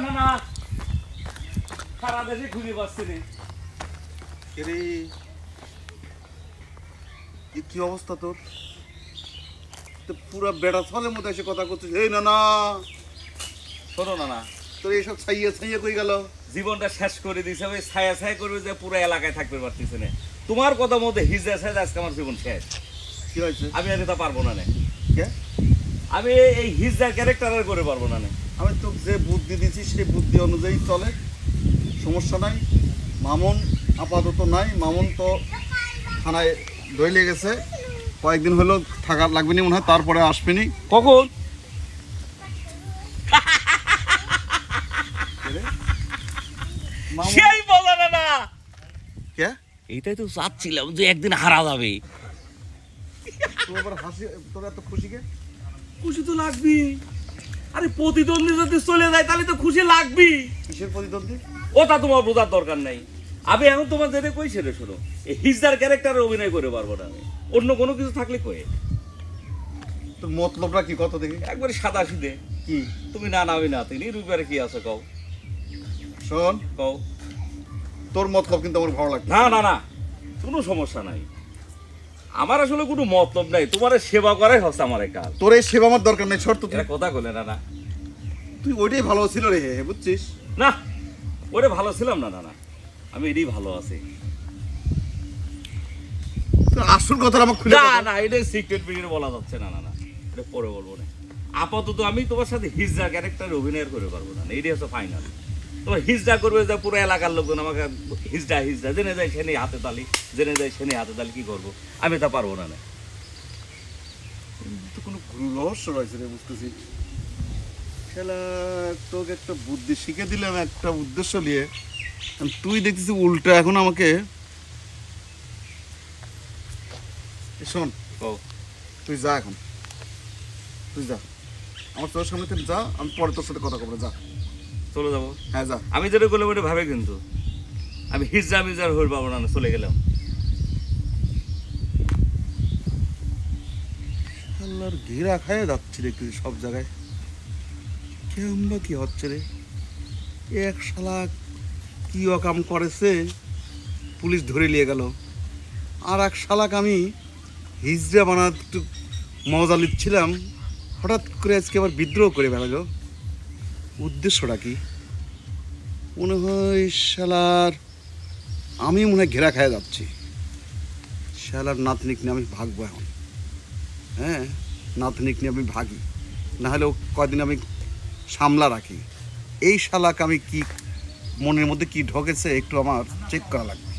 না না সারা দেশে ঘুরে পাচ্ছি রে। কি অবস্থা তোর? পুরা বেড়া ছলের মধ্যে এসে কথা করছিস। এই না না শোনো না না, তোর এইসব ছাইয়া ছাইয়া কই গেল? জীবনটা শেষ করে দিছে, ওই ছায়া ছায়া করবে যে পুরো এলাকায় থাকতে পারতেছে না। তোমার কথা মধ্যে হিজা ছায়া আজকে আমার জীবন শেষ। কি হয়েছে? আমি আর এটা পারবো না। কে? আমি এই হিজা ক্যারেক্টার করে পারবো না। আমি তোকে যে বুদ্ধি দিচ্ছি সেই বুদ্ধি অনুযায়ী চলে, সমস্যা নাই। মামুন আপাতত নাই, মামুন তো থানায় ধরে গেছে, কয়েকদিন হলো থাকা লাগবে নি মনে হয়, তারপরে আসবে নি। কখন? সেই বলা না না। কে? এইটাই তো চাচ্ছিলাম যে একদিন হারা যাবে। তোর আবার হাসি, তোর এত খুশি কে? খুশি তো লাগবি। আরে প্রতিদ্বন্দ্বী যদি চলে যায় তাহলে তো খুশি লাগবি। কিসের প্রতিদ্বন্দ্বী? ওটা তোমার বোঝার দরকার নাই। আমি এখন তোমার যেটা কইছে রে, শোনো, এই হিজদার ক্যারেক্টারে অভিনয় করে পারবো না আমি। অন্য কোনো কিছু থাকলে কয়ে। তোর মতলবটা কি কত দেখি? একবারে সাদা সিধে। কি? তুমি না নামি না তিনি রূপের কি আছে কও? শোন, কও। তোর মতলব কিন্তু আমার ভালো লাগছে। না না না, কোনো সমস্যা নাই। আমার আসলে কোনো মতলব নাই, তোমার সেবা করাই হচ্ছে আমার কাজ। তোর এই সেবা আমার দরকার নাই, শর্ত তুই। এটা কথা বলে না না। তুই ওইটাই ভালো ছিল রে, বুঝছিস? না, ওরে ভালো ছিলাম না না না, আমি এটাই ভালো আছি। তোর আসল কথা আমার খুলে না বল। না, এটা সিক্রেট ভিডিও বলা যাচ্ছে না না না, এটা পরে বলবো না। আপাতত আমি তোমার সাথে হিজড়া ক্যারেক্টার অভিনয় করে পারবো না, এইটাই হচ্ছে ফাইনাল। তোমার হিজড়া করবে যে পুরো এলাকার লোকজন আমাকে হিজড়া হিজড়া, জেনে যায় সেনে হাতে তালি, জেনে যায় সেনে হাতে তালি, কি করবো? আমি তা পারবো না। তো কোনো রহস্য রয়েছে রে, বুঝতেছি। খেলা তোকে একটা বুদ্ধি শিখে দিলাম একটা উদ্দেশ্য নিয়ে, তুই দেখতেছি উল্টা এখন আমাকে। শোন, কও। তুই যা, এখন তুই যা, আমার তোর সামনে থেকে যা, আমি পরে তোর সাথে কথা বলবো। যা, চলে যাবো? হ্যাঁ যা। আমি যেটা করলাম ওটা ভাবে, কিন্তু আমি হিজড়া মিজার হয়ে পাবো না, চলে গেলাম। আল্লাহর ঘেরা খায় যাচ্ছি রে তুই সব জায়গায়। কেমন বা কি হচ্ছে রে? এক শালা কি অকাম করেছে, পুলিশ ধরে নিয়ে গেল। আর এক শালাক আমি হিজড়া বানাতে একটু মজা নিচ্ছিলাম, হঠাৎ করে আজকে আবার বিদ্রোহ করে বেড়ালো। উদ্দেশ্যটা কি? মনে হয় শালার আমি মনে হয় ঘেরা খায় যাচ্ছি। শালার নাতনিক নিয়ে আমি ভাগবো এখন। হ্যাঁ, নাতনিক নিয়ে আমি ভাগি, না হলেও কদিন আমি সামলা রাখি। এই শালাক আমি কি মনের মধ্যে কি ঢোকেছে একটু আমার চেক করা লাগবে।